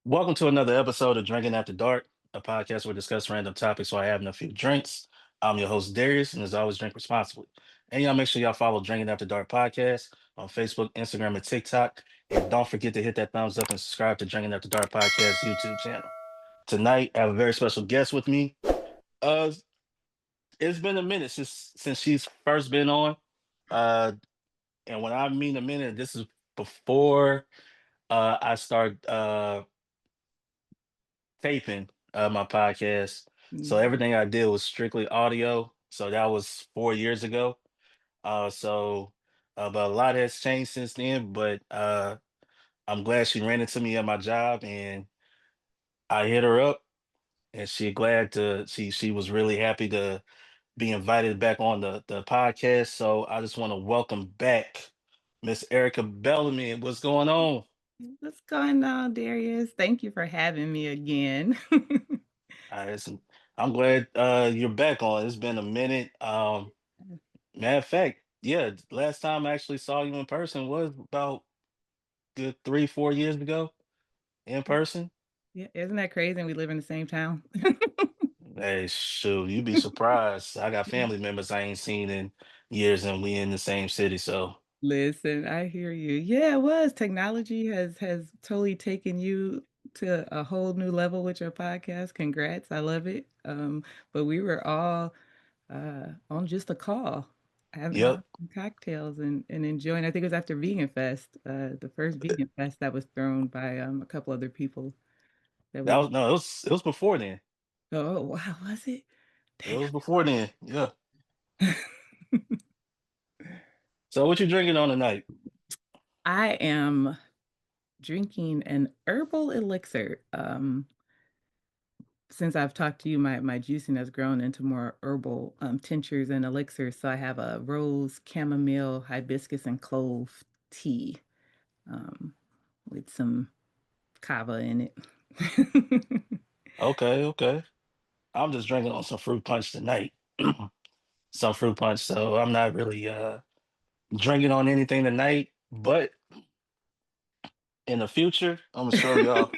Welcome to another episode of Drinking After Dark, a podcast where we discuss random topics while having a few drinks. I'm your host, Darius, and as always, drink responsibly. And y'all make sure y'all follow Drinking After Dark podcast on Facebook, Instagram, and TikTok. And don't forget to hit that thumbs up and subscribe to Drinking After Dark podcast YouTube channel. Tonight, I have a very special guest with me. Uh, it's been a minute since she's first been on. Uh, and when I mean a minute, this is before I start taping my podcast. So Mm, everything I did was strictly audio. So that was 4 years ago. But a lot has changed since then. But I'm glad she ran into me at my job, and I hit her up, and she was really happy to be invited back on the podcast. So I just want to welcome back Miss Erica Bellamy. What's going on? what's going on, Darius? Thank you for having me again. Listen, I'm glad you're back on. It's been a minute. Matter of fact, yeah, last time I actually saw you in person was about good 3, 4 years ago in person. Yeah, isn't that crazy? We live in the same town. Hey, shoot, you'd be surprised. I got family members I ain't seen in years, and we in the same city. So, Listen, I hear you. Yeah, it was. Technology has totally taken you to a whole new level with your podcast. Congrats. I love it. But we were all on just a call, having yep, some cocktails and enjoying. I think it was after Vegan Fest, the first Vegan Fest that was thrown by a couple other people that that we. was no, it was before then. Oh, wow, was it? It was before then. Yeah. So, what you drinking on tonight? I am drinking an herbal elixir. Since I've talked to you, my juicing has grown into more herbal tinctures and elixirs. So I have a rose, chamomile, hibiscus, and clove tea um, with some kava in it. Okay, okay. I'm just drinking on some fruit punch tonight. Some fruit punch. So I'm not really drinking on anything tonight, but in the future, I'm gonna show y'all.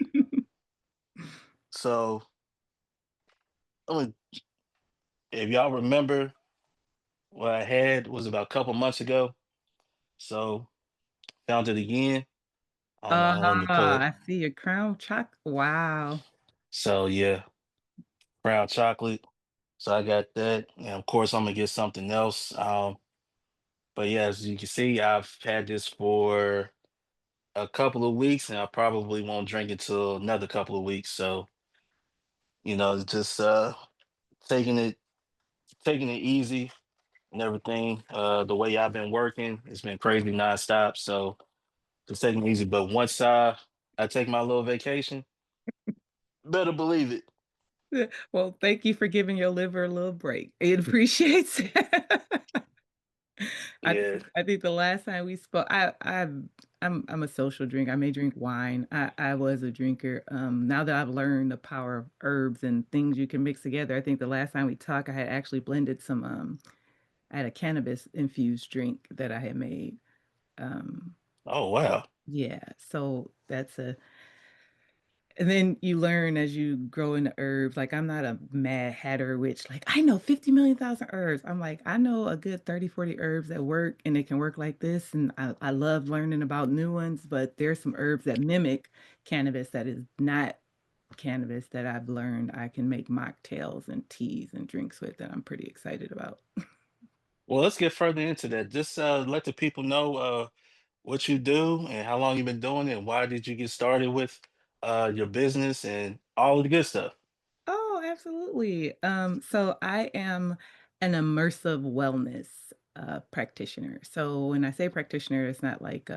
So, I'm gonna, if y'all remember what I had was about a couple months ago. So, found it again. I don't know. Let me pull it. I see your crown choc. Wow. So, yeah, brown chocolate. So I got that, and of course, I'm gonna get something else. But yeah, as you can see, I've had this for a couple of weeks, and I probably won't drink it till another couple of weeks. So, just taking it taking it easy and everything. The way I've been working, it's been crazy nonstop. So just taking it easy. But once I take my little vacation, better believe it. Yeah, well, thank you for giving your liver a little break. It appreciates it. Yeah. I think the last time we spoke, I'm a social drinker. I may drink wine. I was a drinker. Now that I've learned the power of herbs and things you can mix together, I think the last time we talked, I had actually blended some. I had a cannabis infused drink that I had made. Um, Oh wow. yeah, so that's a and then you learn as you grow into herbs. Like I'm not a mad hatter witch. Like I know 50 million thousand herbs. I'm like, I know a good 30, 40 herbs that work and they can work like this. And I love learning about new ones, but there's some herbs that mimic cannabis that is not cannabis that I've learned I can make mocktails and teas and drinks with that I'm pretty excited about. Well, let's get further into that. Just let the people know what you do and how long you've been doing it, and why did you get started with your business and all of the good stuff. Oh, absolutely. So I am an immersive wellness practitioner. So when I say practitioner, it's not like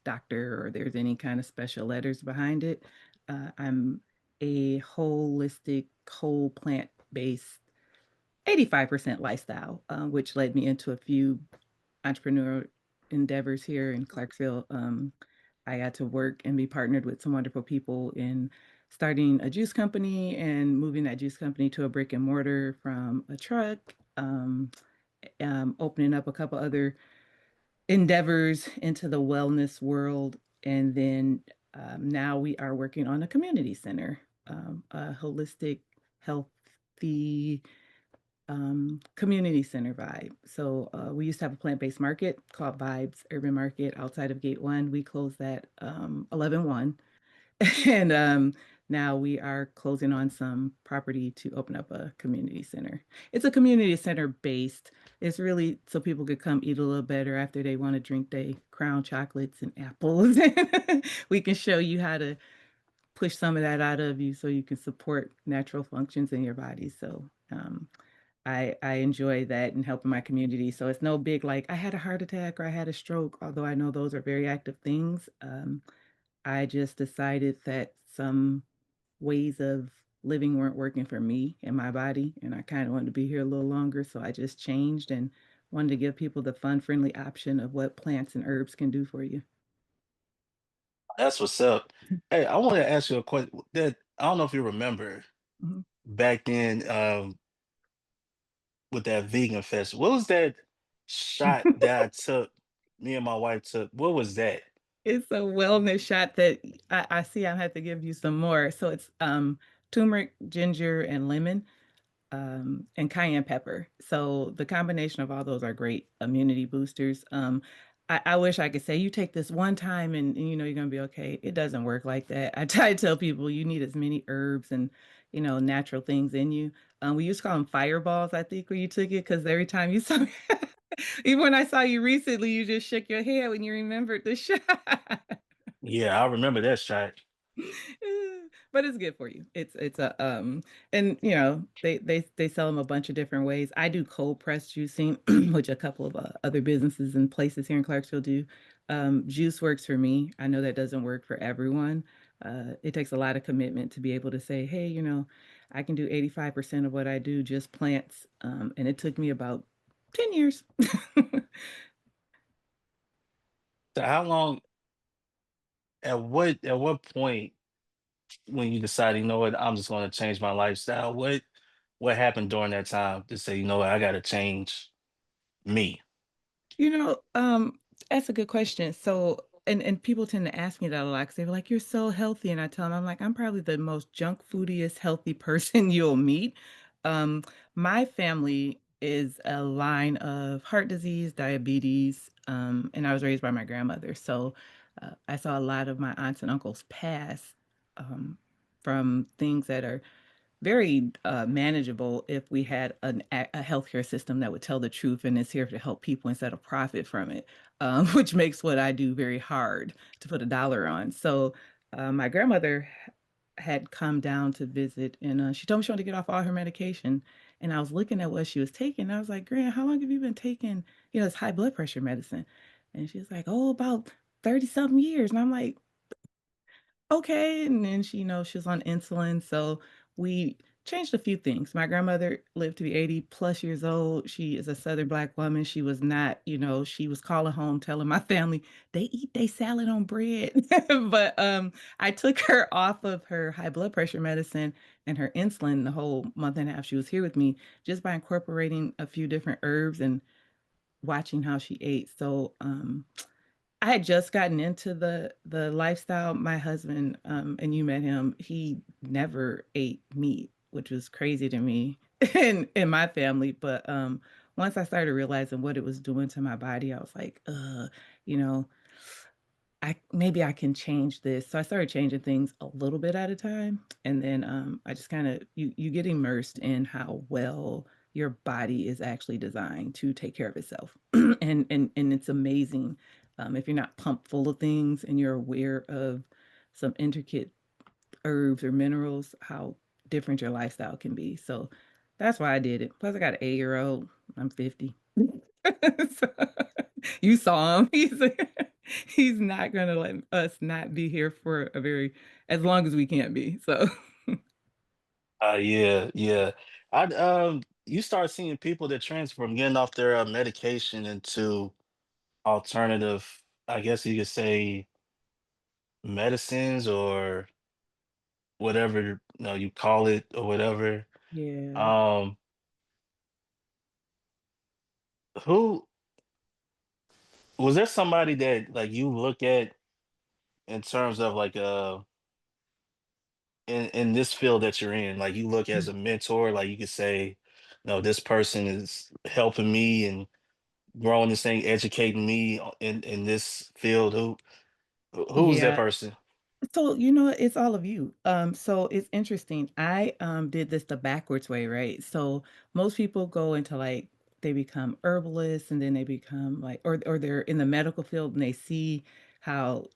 doctor or there's any kind of special letters behind it. I'm a holistic, whole plant based 85% lifestyle, which led me into a few entrepreneurial endeavors here in Clarksville. I got to work and be partnered with some wonderful people in starting a juice company and moving that juice company to a brick and mortar from a truck, opening up a couple other endeavors into the wellness world. And then Now we are working on a community center, a holistic, healthy community center vibe. So we used to have a plant-based market called Vibez Urban Market outside of Gate One. We closed that 11/1, and now we are closing on some property to open up a community center. It's a community center based. It's really so people could come eat a little better after they want to drink their crown chocolates and apples. We can show you how to push some of that out of you so you can support natural functions in your body. So I enjoy that and helping my community. So it's no big like I had a heart attack or I had a stroke, although I know those are very active things. I just decided that some ways of living weren't working for me and my body, and I kind of wanted to be here a little longer. So I just changed and wanted to give people the fun, friendly option of what plants and herbs can do for you. That's what's up. Hey, I want to ask you a question that I don't know if you remember Mhm. back then, with that vegan fest. What was that shot that I took? Me and my wife took. What was that? It's a wellness shot that I see I have to give you some more. So it's turmeric, ginger, and lemon. And cayenne pepper. So the combination of all those are great immunity boosters. I wish I could say you take this one time and you know you're gonna be okay. It doesn't work like that. I try to tell people you need as many herbs and natural things in you. We used to call them fireballs, I think, when you took it, because every time you saw, even when I saw you recently, you just shook your head when you remembered the shot. Yeah, I remember that shot. But it's good for you. It's a and they sell them a bunch of different ways. I do cold press juicing, which a couple of other businesses and places here in Clarksville do. Juice works for me. I know that doesn't work for everyone. It takes a lot of commitment to be able to say, hey, I can do 85% of what I do just plants. And it took me about 10 years. So how long? At what point when you decided, you know what, I'm just going to change my lifestyle? What happened during that time to say, you know what, I got to change me? You know, that's a good question. So, and people tend to ask me that a lot because they're like, "You're so healthy," and I tell them, "I'm like, I'm probably the most junk foodiest healthy person you'll meet." Um, my family is a line of heart disease, diabetes, and I was raised by my grandmother, so I saw a lot of my aunts and uncles pass um, from things that are very manageable if we had a healthcare system that would tell the truth and is here to help people instead of profit from it, which makes what I do very hard to put a dollar on. So my grandmother had come down to visit, and she told me she wanted to get off all her medication. And I was looking at what she was taking. And I was like, Gran, how long have you been taking, this high blood pressure medicine? And she was like, oh, about 30 something years. And I'm like, okay. And then she was on insulin. So we changed a few things. My grandmother lived to be 80 plus years old. She is a Southern Black woman. She was not, she was calling home telling my family they eat their salad on bread. But I took her off of her high blood pressure medicine and her insulin the whole month and a half she was here with me just by incorporating a few different herbs and watching how she ate. So I had just gotten into the lifestyle. My husband, and you met him, he never ate meat, which was crazy to me in my family. But once I started realizing what it was doing to my body, I was like, you know, I maybe I can change this. So I started changing things a little bit at a time. And then I just kind of you get immersed in how well your body is actually designed to take care of itself. And it's amazing if you're not pumped full of things and you're aware of some intricate herbs or minerals, how different your lifestyle can be. So that's why I did it. Plus I got an 8-year old. I'm 50. So, you saw him. He's not gonna let us not be here for a very as long as we can be. So Yeah, yeah. You start seeing people that transfer from getting off their medication into alternative, I guess you could say, medicines or whatever you call it or whatever. yeah. Um, who was there somebody that like you look at in terms of like in this field that you're in, like you look as a mentor, like you could say, no, this person is helping me and growing this thing, educating me in this field. Who is that Yeah. person? So, it's all of you. So it's interesting. I did this the backwards way, right? So most people go into like they become herbalists and then they become like or they're in the medical field and they see how,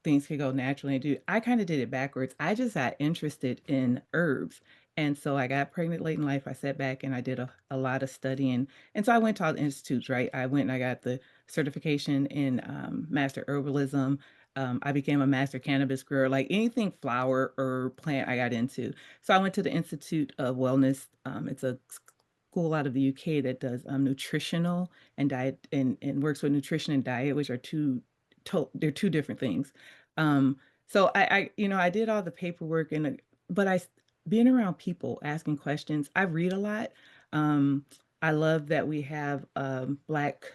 things can go naturally and do. I kind of did it backwards. I just got interested in herbs. And so I got pregnant late in life. I sat back and I did a lot of studying. And so I went to all the institutes, right? I went and I got the certification in master herbalism. I became a master cannabis grower, like anything flower or plant I got into. So I went to the Institute of Wellness. It's a school out of the UK that does nutritional and diet and works with nutrition and diet, which are they're two different things. Um, so I did all the paperwork but being around people asking questions, I read a lot. Um, I love that we have Black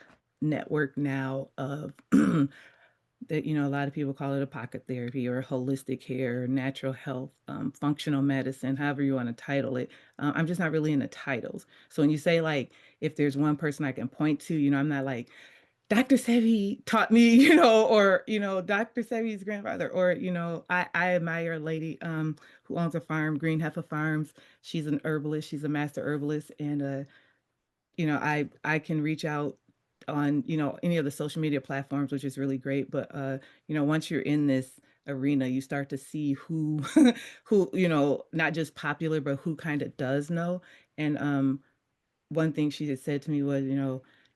network now of that a lot of people call it a pocket therapy or holistic care, natural health, functional medicine, however you want to title it. I'm just not really into titles. So when you say like if there's one person I can point to, I'm not like Dr. Sebi taught me, or Dr. Sebi's grandfather, or I admire a lady who owns a farm, Green Heifer Farms. She's an herbalist, she's a master herbalist, and I can reach out on, any of the social media platforms, which is really great. But once you're in this arena, you start to see who who, not just popular, but who kind of does know. And one thing she had said to me was,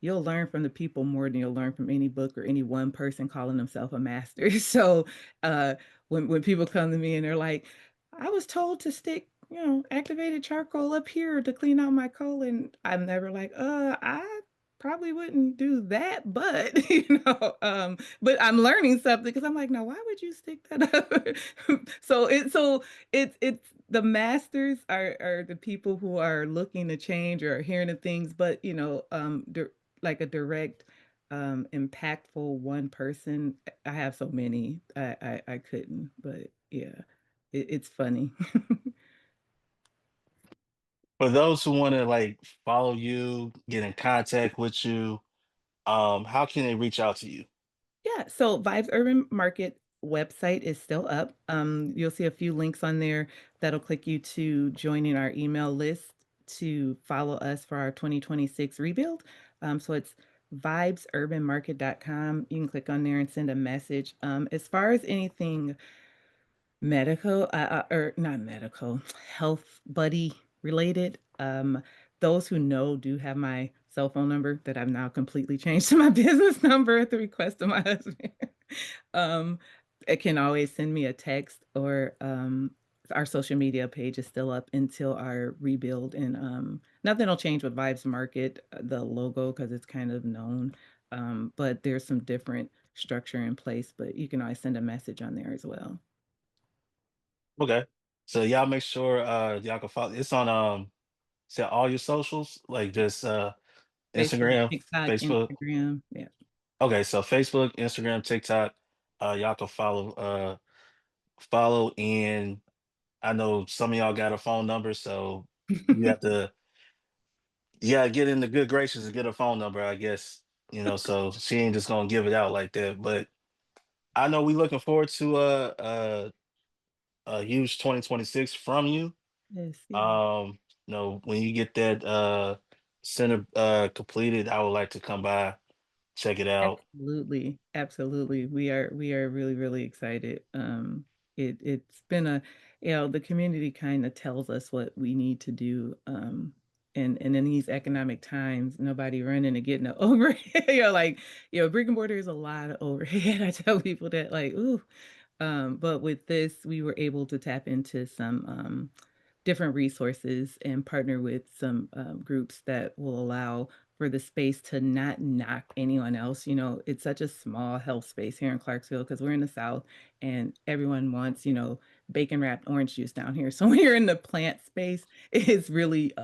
you'll learn from the people more than you'll learn from any book or any one person calling themselves a master. So uh, when people come to me and they're like, I was told to stick, activated charcoal up here to clean out my colon, I'm never like, I probably wouldn't do that, but but I'm learning something because I'm like, now why would you stick that up? So it's the masters are the people who are looking to change or hearing the things, but like a direct, impactful one person. I have so many, I couldn't, but yeah, it's funny. For those who want to like follow you, get in contact with you, how can they reach out to you? Yeah, so Vibes Urban Market website is still up. You'll see a few links on there that'll click you to joining our email list to follow us for our 2026 rebuild. So it's vibesurbanmarket.com. You can click on there and send a message. As far as anything medical, or not medical, health buddy related. Those who know do have my cell phone number that I've now completely changed to my business number at the request of my husband. um, it can always send me a text or our social media page is still up until our rebuild, and nothing will change with Vibes Market, the logo, because it's kind of known. But there's some different structure in place, but you can always send a message on there as well. Okay. So y'all make sure y'all can follow it's on say all your socials, like just Facebook, Instagram, TikTok, Facebook. Instagram. Yeah. Okay, so Facebook, Instagram, TikTok, y'all can follow, and I know some of y'all got a phone number, so you have to you gotta get in the good graces and get a phone number, I guess. So she ain't just gonna give it out like that. But I know we looking forward to a huge 2026 from you. Yes, yes. Um, when you get that center completed, I would like to come by, check it out. Absolutely. Absolutely. We are really, really excited. It's been the community kind of tells us what we need to do. And in these economic times, nobody running to get no overhead. Like, brick and mortar is a lot of overhead. I tell people that, like, ooh. But with this, we were able to tap into some different resources and partner with some groups that will allow for the space to not knock anyone else. It's such a small health space here in Clarksville because we're in the South and everyone wants, bacon wrapped orange juice down here. So when you're in the plant space, it's really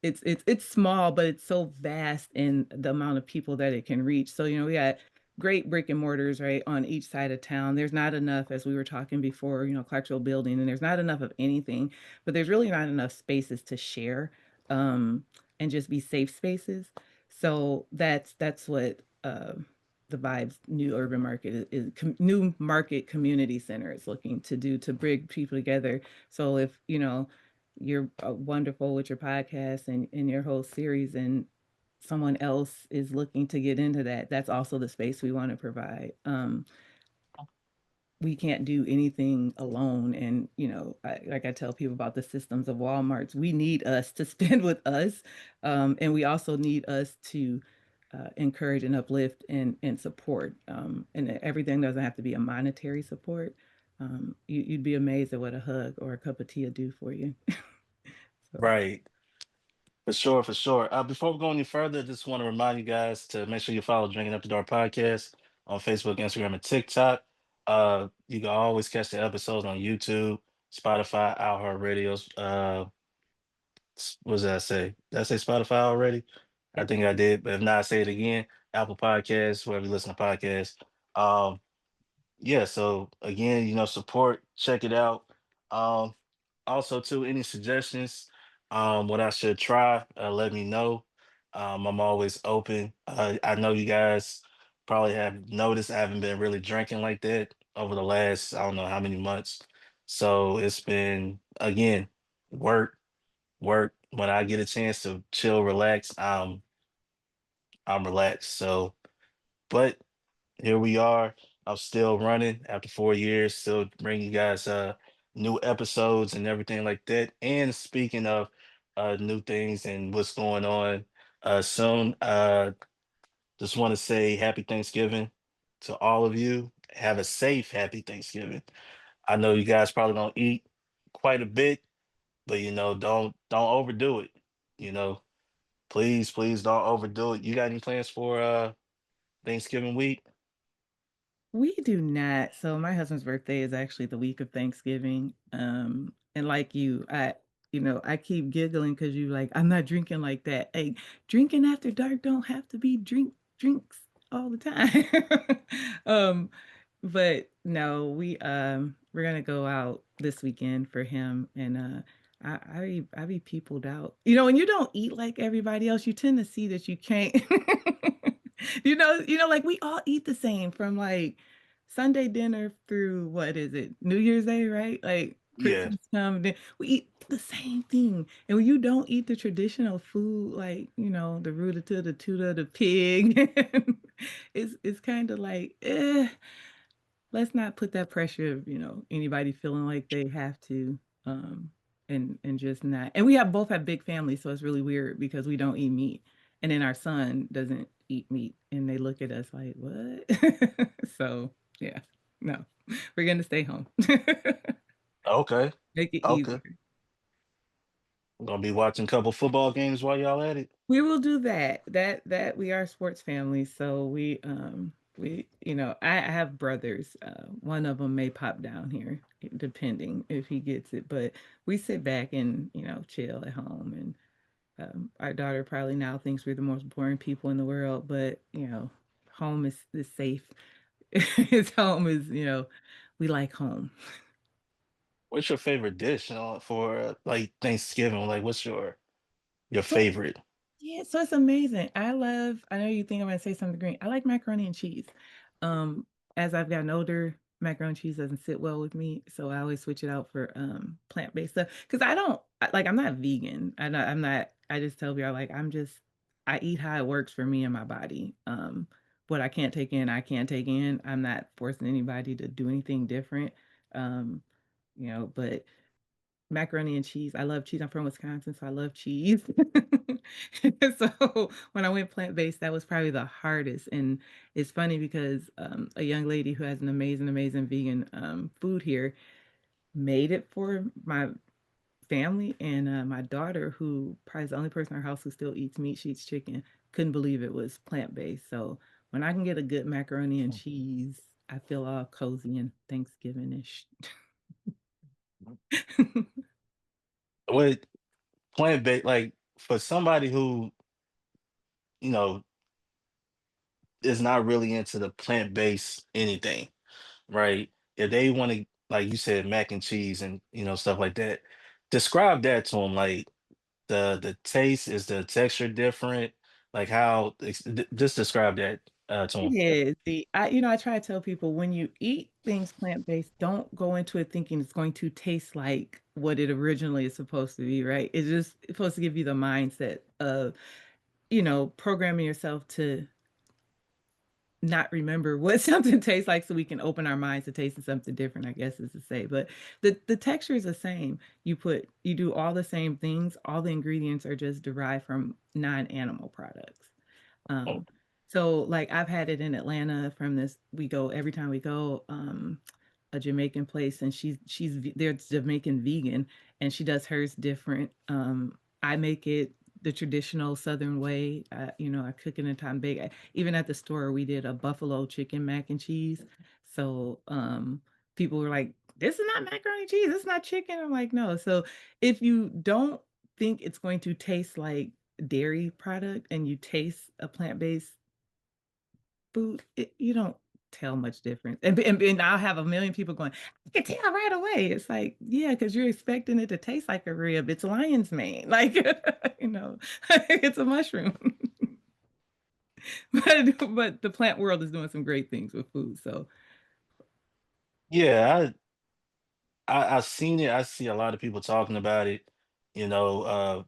it's small, but it's so vast in the amount of people that it can reach. So, we got great brick and mortars, right, on each side of town. There's not enough, as we were talking before, Clarksville building, and there's not enough of anything, but there's really not enough spaces to share, um, and just be safe spaces. So that's what the Vibes New Urban Market new market community center is looking to do to bring people together. So if you're wonderful with your podcast and your whole series, and someone else is looking to get into that, that's also the space we want to provide. We can't do anything alone. And, like I tell people about the systems of Walmart's, we need us to spend with us. And we also need us to encourage and uplift and support. And everything doesn't have to be a monetary support. You'd be amazed at what a hug or a cup of tea will do for you. So Right. For sure, for sure. Before we go any further, just want to remind you guys to make sure you follow Drinking Up the Dark podcast on Facebook, Instagram, and TikTok. You can always catch the episodes on YouTube, Spotify, iHeartRadios. What does that say? Did I say Spotify already? I think I did, but if not, say it again. Apple Podcasts, wherever you listen to podcasts. Um, yeah, so again, support, check it out. Um, Also, too, any suggestions, what I should try, let me know. I'm always open. I know you guys probably have noticed I haven't been really drinking like that over the last, I don't know how many months. So it's been, again, work, work. When I get a chance to chill, relax, I'm relaxed. So, but here we are. I'm still running after 4 years, still bringing you guys new episodes and everything like that. And speaking of new things and what's going on soon, just want to say happy Thanksgiving to all of you. Have a safe happy Thanksgiving. I know you guys probably gonna eat quite a bit, but don't overdo it. You know, please, please don't overdo it. You got any plans for Thanksgiving week? we do not. So my husband's birthday is actually the week of Thanksgiving. And like you, I keep giggling because you like, I'm not drinking like that. Hey, drinking after dark don't have to be drinks all the time. um, but no, we're gonna go out this weekend for him, and I be peopled out. When you don't eat like everybody else, you tend to see that you can't. Like we all eat the same from like Sunday dinner through what is it, New Year's Day, right? Like Yeah. Christmas come, then we eat the same thing. And when you don't eat the traditional food, like the rooster, the tutor, the pig, it's kind of like, let's not put that pressure of anybody feeling like they have to, um and just not. And we both have big families, so it's really weird because we don't eat meat, and then our son doesn't eat meat, and they look at us like, what? So yeah, no, we're gonna stay home. Okay. Make it Okay. easier. I'm gonna be watching a couple football games while y'all at it. We will do that. That we are a sports family, so I have brothers. One of them may pop down here, depending if he gets it. But we sit back and chill at home. And our daughter probably now thinks we're the most boring people in the world, but home is safe. His home is we like home. What's your favorite dish for like Thanksgiving? Like, what's your So favorite? Yeah, so it's amazing. I know you think I'm gonna say something green. I like macaroni and cheese. Um, as I've gotten older, macaroni and cheese doesn't sit well with me, so I always switch it out for plant-based stuff. Because I'm not vegan. I just tell people like I eat how it works for me and my body. What I can't take in, I can't take in. I'm not forcing anybody to do anything different. Um, but macaroni and cheese. I love cheese. I'm from Wisconsin, so I love cheese. So when I went plant-based, that was probably the hardest. And it's funny because a young lady who has an amazing, amazing vegan food here made it for my family, and my daughter, who probably is the only person in our house who still eats meat, she eats chicken, couldn't believe it was plant-based. So when I can get a good macaroni and cheese, I feel all cozy and Thanksgiving-ish. What plant based like for somebody who you know is not really into the plant-based anything, right? If they want to, like you said, mac and cheese and stuff like that, describe that to them. Like the taste, is the texture different? Like how? Just describe that to It them. is. I try to tell people when you eat things plant-based, don't go into it thinking it's going to taste like what it originally is supposed to be, right? It's just supposed to give you the mindset of, programming yourself to not remember what something tastes like so we can open our minds to tasting something different, I guess is to say. But the texture is the same. You do all the same things, all the ingredients are just derived from non-animal products. Oh, Um, so like I've had it in Atlanta from this we go every time we go, a Jamaican place and they're Jamaican vegan and she does hers different. I make it the traditional Southern way. I cook it in a time bake. Even at the store, we did a buffalo chicken mac and cheese. So people were like, "This is not macaroni and cheese. This is not chicken." I'm like, "No." So if you don't think it's going to taste like dairy product and you taste a plant-based food, you don't tell much difference. And I'll have a million people going, I can tell right away. It's like, yeah, because you're expecting it to taste like a rib. It's lion's mane. Like, it's a mushroom. But the plant world is doing some great things with food. So yeah, I've seen it. I see a lot of people talking about it. You know,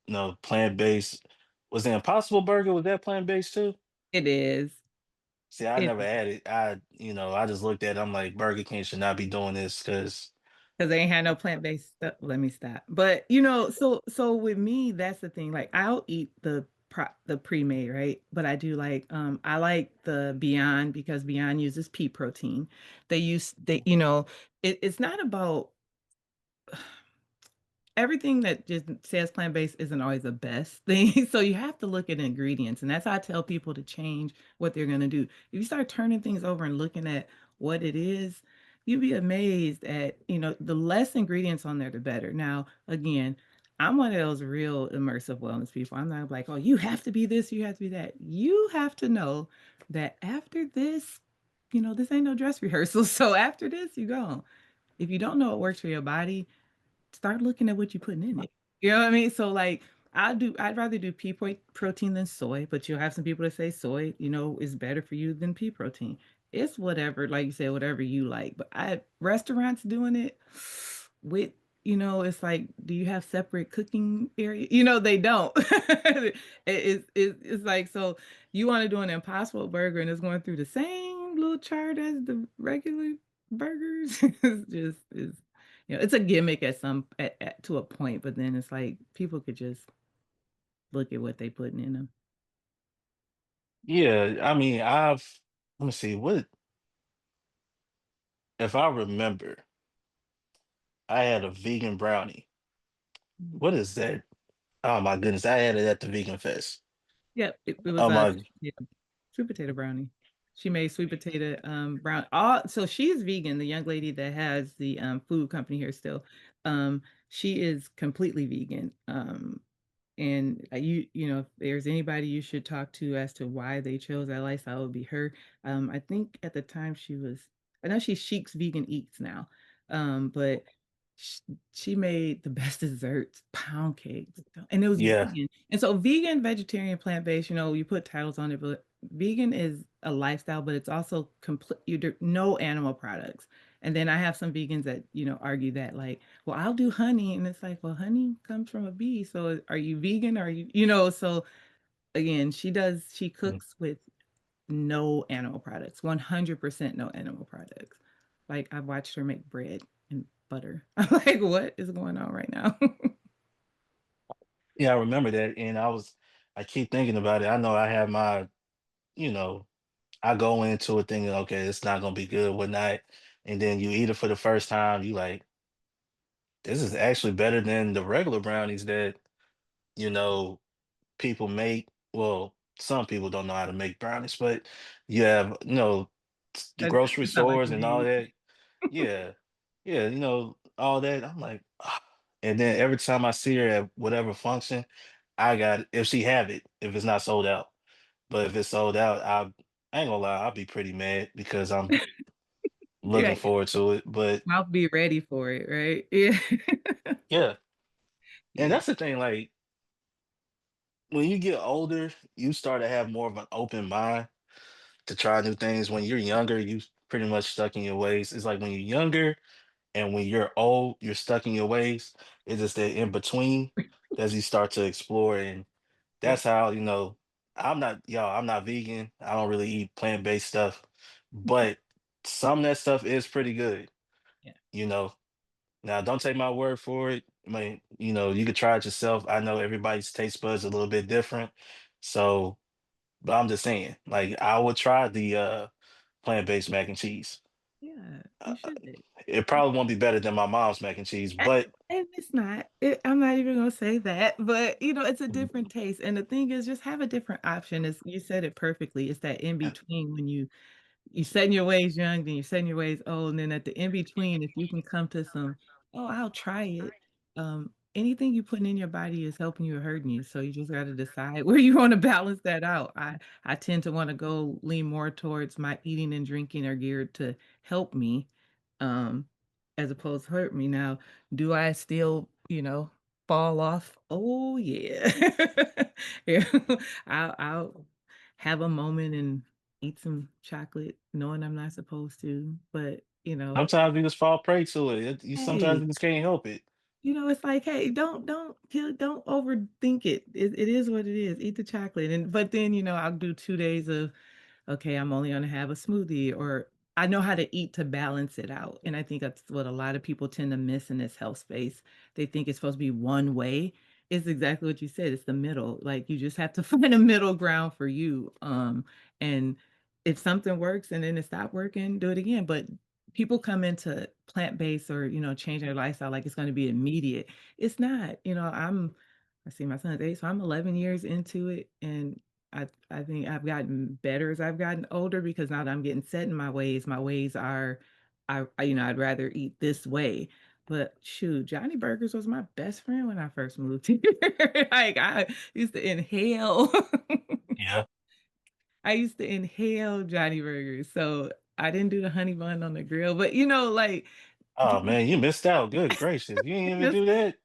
uh, plant-based. Was the Impossible Burger, was that plant-based too? it is. See, I It never had it. I just looked at it, I'm like, Burger King should not be doing this because, because they ain't had no plant-based stuff. Let me stop. But so with me, that's the thing. Like I'll eat the pre-made, right? But I like the Beyond because Beyond uses pea protein. It's not about everything that just says plant-based isn't always the best thing. So you have to look at ingredients. And that's how I tell people to change what they're going to do. If you start turning things over and looking at what it is, you'd be amazed at, the less ingredients on there, the better. Now, again, I'm one of those real immersive wellness people. I'm not like, oh, you have to be this, you have to be that. You have to know that after this, this ain't no dress rehearsal. So after this, you go. If you don't know what works for your body, start looking at what you're putting in it. You know what I mean? So like I'd rather do protein than soy, but you'll have some people that say soy, is better for you than pea protein. It's whatever, like you said, whatever you like. But I restaurants doing it with, it's like, do you have separate cooking area? They don't. It's like, so you want to do an impossible burger and it's going through the same little chart as the regular burgers. It's a gimmick to a point, but then it's like people could just look at what they putting in them. yeah, I mean, let me see, what, if I remember, I had a vegan brownie. Mhm. What is that? Oh my goodness, I had it at the Vegan Fest. Yep, it was Oh a my, sweet potato brownie. She made sweet potato brown. So she's vegan. The young lady that has the food company here still, she is completely vegan. And if there's anybody you should talk to as to why they chose that lifestyle, it would be her. I think at the time I know she's Sheik's Vegan Eats now, but sh she made the best desserts, pound cakes, and it was yeah, vegan. And so vegan, vegetarian, plant-based, you put titles on it, but vegan is a lifestyle, but it's also complete, no animal products. And then I have some vegans that, argue that like, well, I'll do honey. And it's like, well, honey comes from a bee. So are you vegan? Are so again, she mm, cooks with no animal products, 100% no animal products. Like I've watched her make bread and butter. I'm like, what is going on right now? yeah, I remember that, and I keep thinking about it. I know I have my, you know, I go into it thinking, okay, it's not gonna be good, whatnot, and then you eat it for the first time, you like, this is actually better than the regular brownies that you know people make. Well, some people don't know how to make brownies, but you have, the That grocery sounds like stores a and all maid. that. Yeah, yeah, all that. I'm like, "Ah." And then every time I see her at whatever function, I got if she have it, if it's not sold out. But if it's sold out, I ain't gonna lie, I'll be pretty mad because I'm looking Yeah, forward to it. But I'll be ready for it, right? Yeah. yeah, and Yeah. that's the thing. Like when you get older, you start to have more of an open mind to try new things. When you're younger, you pretty much stuck in your ways. It's like when you're younger and when you're old, you're stuck in your ways. It's just that in between as you start to explore, and Yeah. that's how I'm not vegan. I don't really eat plant-based stuff, but some of that stuff is pretty good, Yeah. you know. Now, don't take my word for it. I mean, you could try it yourself. I know everybody's taste buds a little bit different. So, but I'm just saying, like I would try the plant-based mac and cheese. Yeah, Uh, you should. it probably won't be better than my mom's mac and cheese, but And it's not. I'm not even gonna say that, but, it's a different taste, and the thing is just have a different option, as you said it perfectly, it's that in between when you set in your ways young, then you set in your ways old, and then at the in between, if you can come to some, "Oh, I'll try it." Anything you putting in your body is helping you or hurting you, so you just gotta decide where you wanna balance that out. I tend to wanna go lean more towards my eating and drinking are geared to help me, um, as opposed to hurt me. Now, do I still, fall off? Oh, yeah. Yeah. I'll have a moment and eat some chocolate knowing I'm not supposed to, but, sometimes you just fall prey to it. You sometimes hey, you just can't help it. it's like, "Hey, don't overthink it. It is what it is. Eat the chocolate." And but then, I'll do 2 days of, "Okay, I'm only gonna have a smoothie," or I know how to eat to balance it out, and I think that's what a lot of people tend to miss in this health space. They think it's supposed to be one way. It's exactly what you said, it's the middle. Like, you just have to find a middle ground for you, and if something works and then it stopped working, do it again. But people come into plant-based or, changing their lifestyle like it's gonna be immediate. It's not, I see my son's 8, so I'm 11 years into it, and I think I've gotten better as I've gotten older because now that I'm getting set in my ways are I'd rather eat this way. But shoot, Johnny Burgers was my best friend when I first moved here. Like, I used to inhale Yeah. I used to inhale Johnny Burgers, so I didn't do the honey bun on the grill, but, like, Oh people man, you missed out. Good gracious, you ain't even just do that.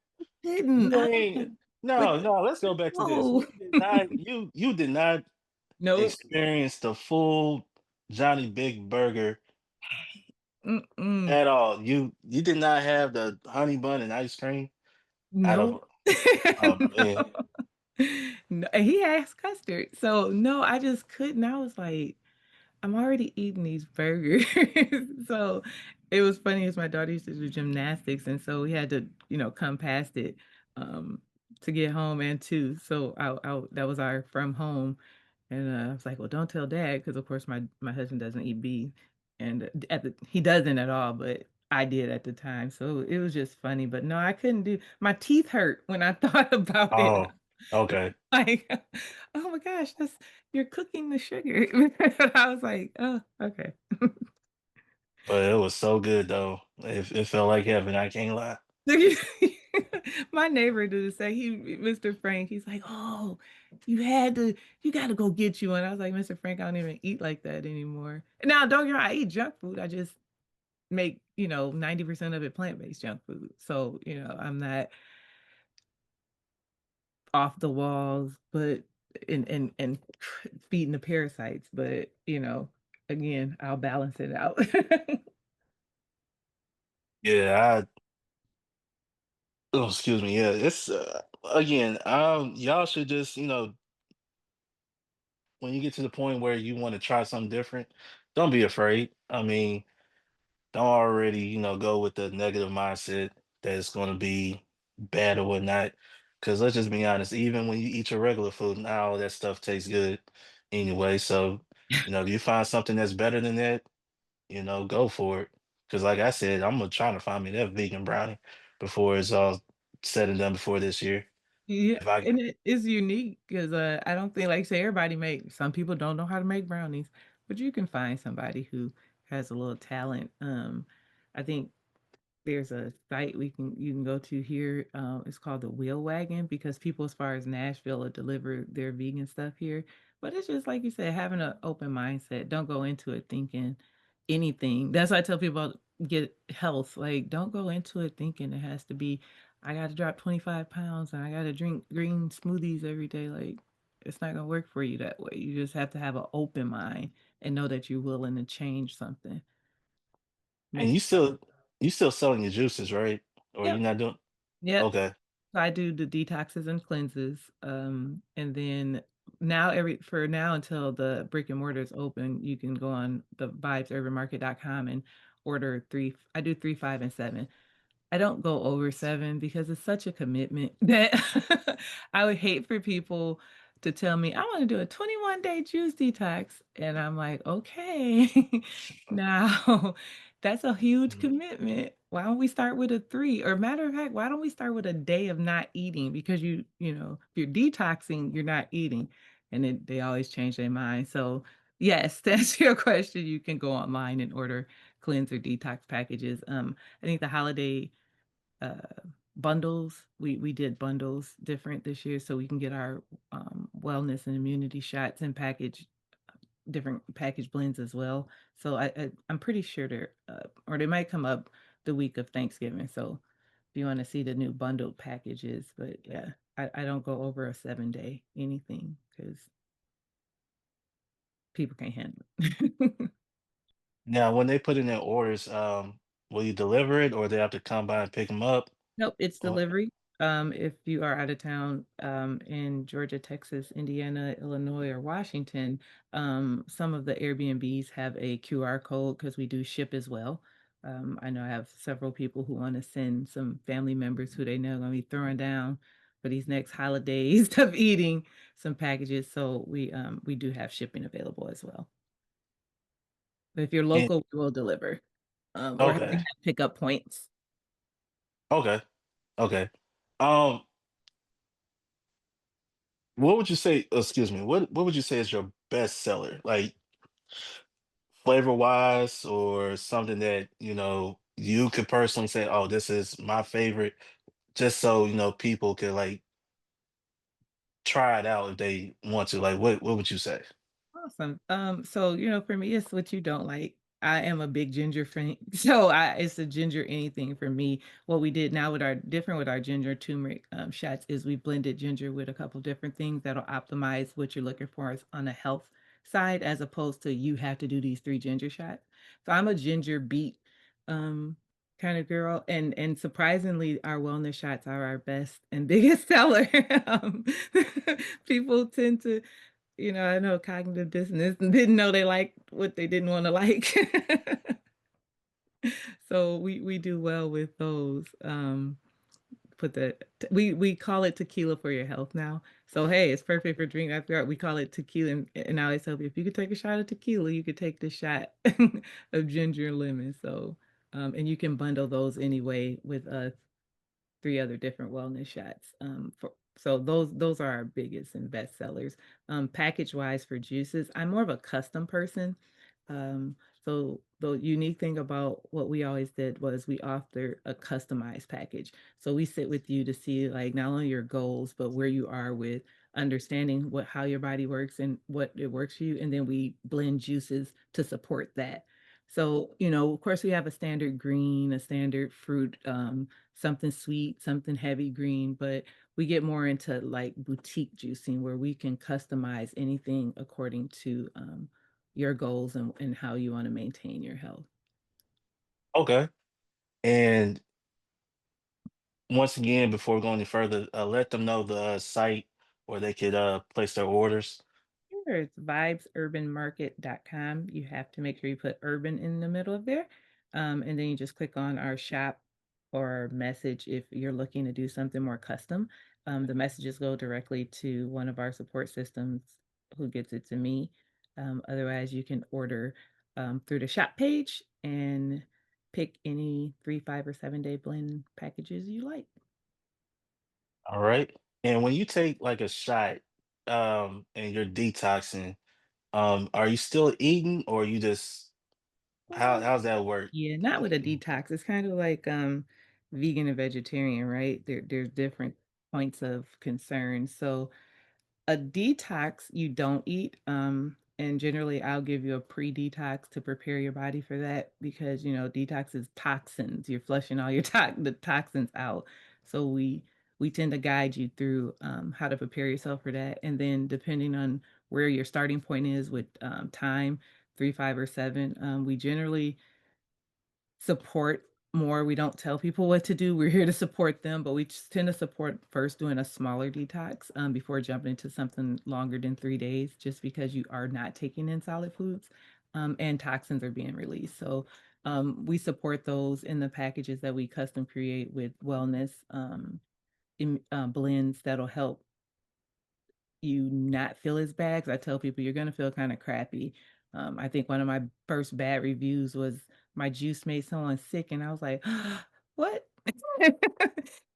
didn't. You I ain't. don't but No, no. Let's go back to this. no. You did not Nope. experience the full Johnny Big Burger Mm-mm. at all. You did not have the honey bun and ice cream out Nope. of. Oh man. No, and he has custard, so, no, I just couldn't. I was like, I'm already eating these burgers. So, it was funny as my daughter used to do gymnastics, and so we had to, come past it, um, to get home and too. So, I that was our from home, and, I was like, "Well, don't tell dad," because of course my husband doesn't eat beef, and, he doesn't at all, but I did at the time, so it was just funny, but no, I couldn't do my teeth hurt when I thought about it. Oh, okay. Like, "Oh my gosh, that's you're cooking the sugar." I was like, "Oh, okay." But it was so good though. It felt like heaven. I can't lie. My neighbor did the same. Mr. Frank, he's like, "Oh, you gotta go get you one." I was like, "Mr. Frank, I don't even eat like that anymore." Now, don't get me wrong, I eat junk food. I just make, 90% of it plant-based junk food. So, I'm not off the walls, but and feeding the parasites, but, again, I'll balance it out. Yeah, oh, excuse me. Yeah, it's again. Y'all should just when you get to the point where you want to try something different, don't be afraid. I mean, don't already go with the negative mindset that it's going to be bad or whatnot. Because let's just be honest, even when you eat your regular food, not all that stuff tastes good anyway. So if you find something that's better than that, go for it. Because like I said, I'm gonna try to find me that vegan brownie before it's all said and done before this year. Yeah, If I and it is unique because I don't think like say everybody make some people don't know how to make brownies, but you can find somebody who has a little talent. I think there's a site you can go to here. It's called the Wheel Wagon because people as far as Nashville will deliver their vegan stuff here. But it's just like you said, having an open mindset. Don't go into it thinking anything. That's why I tell people get health. Like, don't go into it thinking it has to be, I got to drop 25 pounds and I got to drink green smoothies every day. Like, it's not going to work for you that way. You just have to have an open mind and know that you're willing to change something. And Make you still selling your juices, right? Or Yep. you're not doing? Yep. Okay. So I do the detoxes and cleanses, and then now every for now until the brick and mortar is open, you can go on the vibesurbanmarket.com and order 3 I do 3, 5, and 7. I don't go over 7 because it's such a commitment that I would hate for people to tell me, "I wanna do a 21-day juice detox," and I'm like, "Okay, now that's a huge Mhm. commitment. Why don't we start with a 3? Or matter of fact, why don't we start with a day of not eating? Because if you're detoxing, you're not eating." And then they always change their mind. So, yes, to answer your question, you can go online and order cleanse or detox packages. I think the holiday uh, bundles. We did bundles different this year, so we can get our wellness and immunity shots and package different package blends as well. So I'm pretty sure they're or they might come up the week of Thanksgiving. So if you want to see the new bundled packages, but yeah, I don't go over a 7 day anything because people can't handle it. Now, when they put in their orders, will you deliver it, or they have to come by and pick them up? Nope, it's Or delivery. If you are out of town, in Georgia, Texas, Indiana, Illinois, or Washington, some of the Airbnbs have a QR code because we do ship as well. I know I have several people who want to send some family members who they know are going to be throwing down for these next holidays of eating some packages. So we do have shipping available as well. But if you're and local, we will deliver, or we okay, have pickup points. okay, okay. Um, what would you say? Excuse me. What would you say is your best seller? Like flavor wise, or something that you could personally say, "Oh, this is my favorite," just so people could like try it out if they want to. Like, what would you say? Awesome. So for me, it's what you don't like. I am a big ginger fan, so it's a ginger anything for me. What we did now with our ginger turmeric shots is we blended ginger with a couple different things that'll optimize what you're looking for on the health side, as opposed to you have to do these 3 ginger shots. So I'm a ginger beet um kind of girl, and surprisingly, our wellness shots are our best and biggest seller. People tend to I know cognitive dissonance and didn't know they liked what they didn't wanna like. So we do well with those. Put the we call it tequila for your health now. So, hey, it's perfect for drink after dark. We call it tequila, and I always tell people, if you could take a shot of tequila, you could take the shot of ginger and lemon. So, and you can bundle those anyway with, 3 other different wellness shots. So those are our biggest and best sellers. Package wise for juices, I'm more of a custom person. So the unique thing about what we always did was we offered a customized package. So we sit with you to see like not only your goals, but where you are with understanding how your body works and what it works for you. And then we blend juices to support that. So, of course, we have a standard green, a standard fruit, something sweet, something heavy green, but we get more into like boutique juicing where we can customize anything according to your goals and how you want to maintain your health. Okay. And once again, before we go any further, let them know the site where they could place their orders. Sure, it's vibesurbanmarket.com. You have to make sure you put urban in the middle of there. And then you just click on our shop or message if you're looking to do something more custom. The messages go directly to one of our support systems who gets it to me. Otherwise, you can order through the shop page and pick any 3, 5, or 7 day blend packages you like. All right. And when you take like a shot, and you're detoxing, are you still eating, or you just how's that work? Yeah, not with a detox. It's kind of like vegan and vegetarian, right? There's different points of concern. So a detox you don't eat, and generally I'll give you a pre-detox to prepare your body for that because detox is toxins. You're flushing all your the toxins out. So we tend to guide you through how to prepare yourself for that, and then depending on where your starting point is with time, 3, 5, or 7, we generally support more. We don't tell people what to do. We're here to support them, but we just tend to support first doing a smaller detox before jumping into something longer than 3 days, just because you are not taking in solid foods and toxins are being released. So we support those in the packages that we custom create with wellness blends that'll help you not feel as bad. 'Cause I tell people you're gonna feel kinda crappy. I think one of my first bad reviews was my juice made someone sick, and I was like, "What?"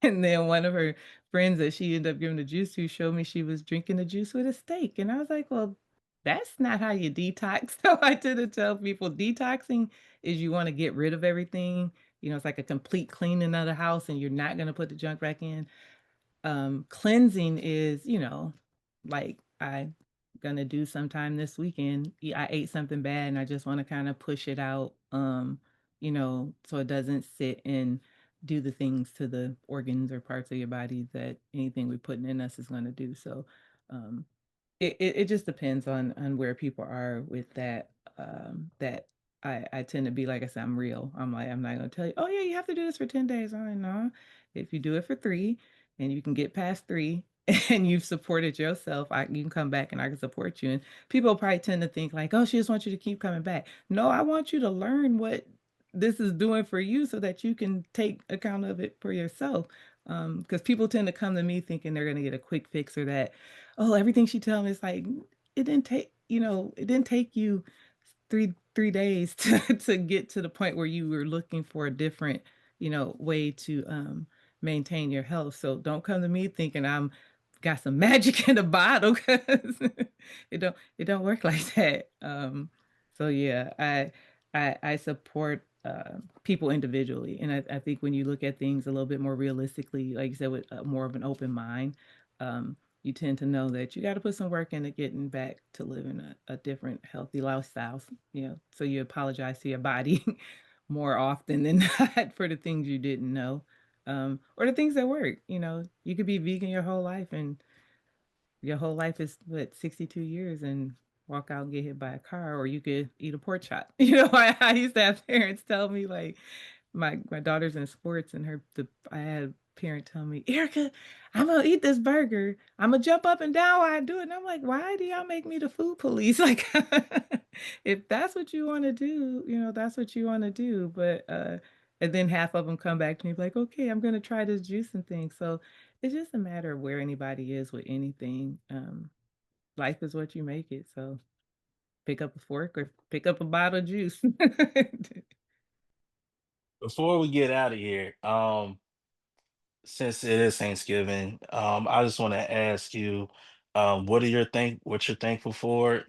And then one of her friends that she ended up giving the juice to showed me she was drinking the juice with a steak, and I was like, "Well, that's not how you detox." So I tend to tell people detoxing is you wanna get rid of everything, it's like a complete cleaning of the house, and you're not gonna put the junk back in. Cleansing is, like I gonna do sometime this weekend. I ate something bad and I just want to kind of push it out, so it doesn't sit and do the things to the organs or parts of your body that anything we're putting in us is going to do. So, um, it just depends on where people are with that, that I tend to be like I said, I'm real. I'm like, I'm not gonna tell you, "Oh, yeah, you have to do this for 10 days." I'm like, "No. If you do it for 3 and you can get past 3 and you've supported yourself, you can come back and I can support you." And people probably tend to think like, "Oh, she just wants you to keep coming back." No, I want you to learn what this is doing for you so that you can take account of it for yourself. Because people tend to come to me thinking they're gonna get a quick fix or that, oh, everything she tell me is like, it didn't take you 3 days to get to the point where you were looking for a different, way to maintain your health. So don't come to me thinking I'm got some magic in the bottle because it don't work like that. So yeah, I support people individually, and I think when you look at things a little bit more realistically, like you said, with more of an open mind, you tend to know that you got to put some work into getting back to living a different healthy lifestyle. So you apologize to your body more often than not for the things you didn't know, or the things that work. You could be vegan your whole life is what, 62 years, and walk out and get hit by a car, or you could eat a pork chop. I used to have parents tell me like, my daughter's in sports, and I had a parent tell me, "Erica, I'm gonna eat this burger. I'm gonna jump up and down while I do it." And I'm like, "Why do y'all make me the food police?" Like, if that's what you want to do, that's what you want to do. But and then half of them come back to me like, "Okay, I'm gonna try this juice and thing." So it's just a matter of where anybody is with anything. Life is what you make it. So pick up a fork or pick up a bottle of juice. Before we get out of here, since it is Thanksgiving, I just want to ask you, what you're thankful for,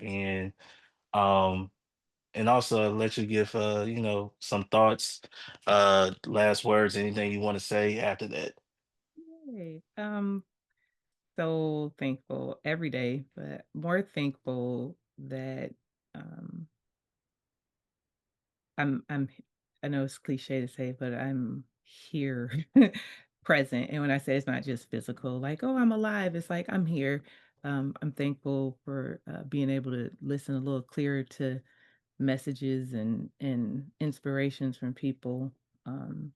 um, and also let you give some thoughts, last words, anything you want to say after that. Yay. So thankful every day, but more thankful that um I know it's cliche to say, but I'm here present. And when I say it's not just physical, like, oh, I'm alive, it's like I'm here. I'm thankful for being able to listen a little clearer to messages and inspirations from people. Um,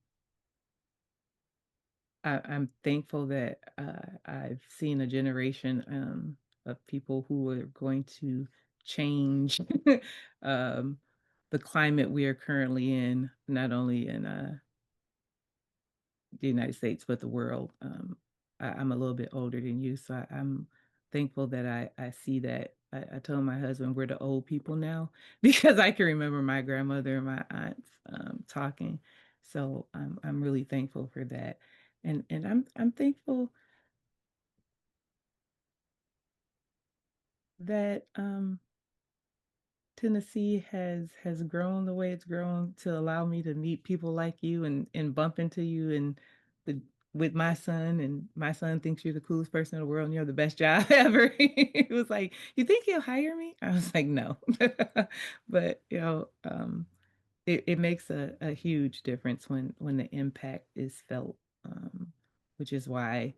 I'm thankful that I've seen a generation of people who are going to change um, the climate we are currently in, not only in the United States, but the world. I'm a little bit older than you, so I'm thankful that I see that. I told my husband we're the old people now because I can remember my grandmother and my aunts talking. So I'm really thankful for that, and I'm thankful that Tennessee has grown the way it's grown to allow me to meet people like you and bump into you and the with my son, and my son thinks you're the coolest person in the world and you're the best job ever. It was like, "You think he'll hire me?" I was like, "No." But, it makes a huge difference when the impact is felt, which is why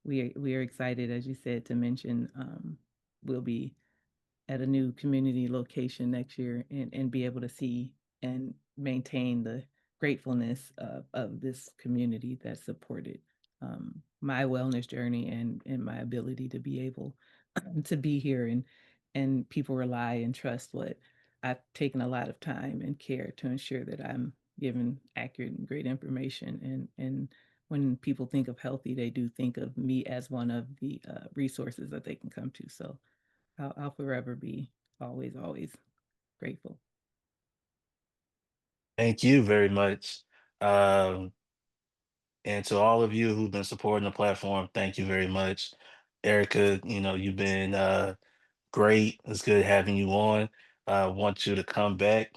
we are excited, as you said, to mention, we'll be at a new community location next year and be able to see and maintain the gratefulness of this community that supported my wellness journey and my ability to be able to be here and people rely and trust what I've taken a lot of time and care to ensure that I'm given accurate and great information and when people think of healthy, they do think of me as one of the resources that they can come to. So I'll forever be always, always grateful. Thank you very much. Um, and to all of you who've been supporting the platform, thank you very much. Erica, you've been great. It's good having you on. Want you to come back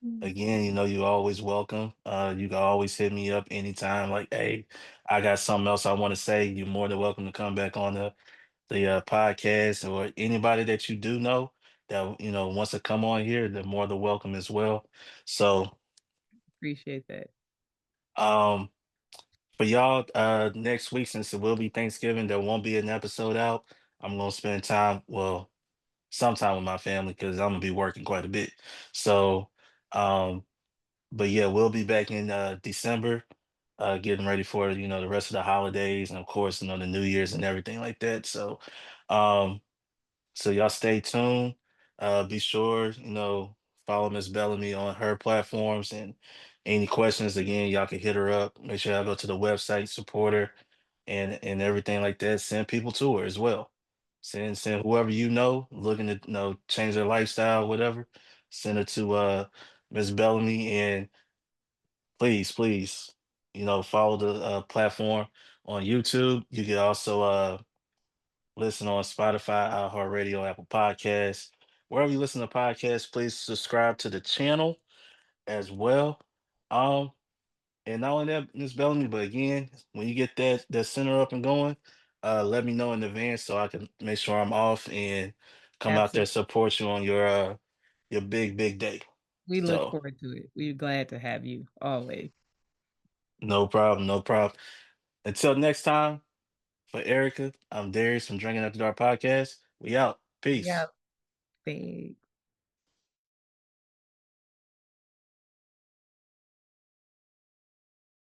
Mm. again. You're always welcome. You can always hit me up anytime. Like, hey, I got something else I want to say. You're more than welcome to come back on the podcast, or anybody that you do know that wants to come on here. They're more than welcome as well. So, Appreciate that. um, for y'all, next week, since it will be Thanksgiving, there won't be an episode out. I'm gonna spend time, well, some time with my family because I'm gonna be working quite a bit. So, um, but yeah, we'll be back in December, getting ready for the rest of the holidays, and of course, the New Year's and everything like that. Um, so y'all stay tuned. Be sure, follow Miss Bellamy on her platforms, and any questions, again, y'all can hit her up. Make sure y'all go to the website, support her, and everything like that. Send people to her as well. Send whoever looking to change their lifestyle, whatever. Send her to Miss Bellamy, and please, follow the platform on YouTube. You can also listen on Spotify, iHeartRadio, Apple Podcasts. Wherever you listen to podcasts, please subscribe to the channel as well. Um, and not only that, Miss Bellamy, but again, when you get that center up and going, let me know in advance so I can make sure I'm off and come out there Absolutely. support you on your big day. We look So forward to it. We're glad to have you always. no problem, no problem. Until next time, for Erica, I'm Darius from Drinking After Dark Podcast. We out. Yeah. Peace. Thanks.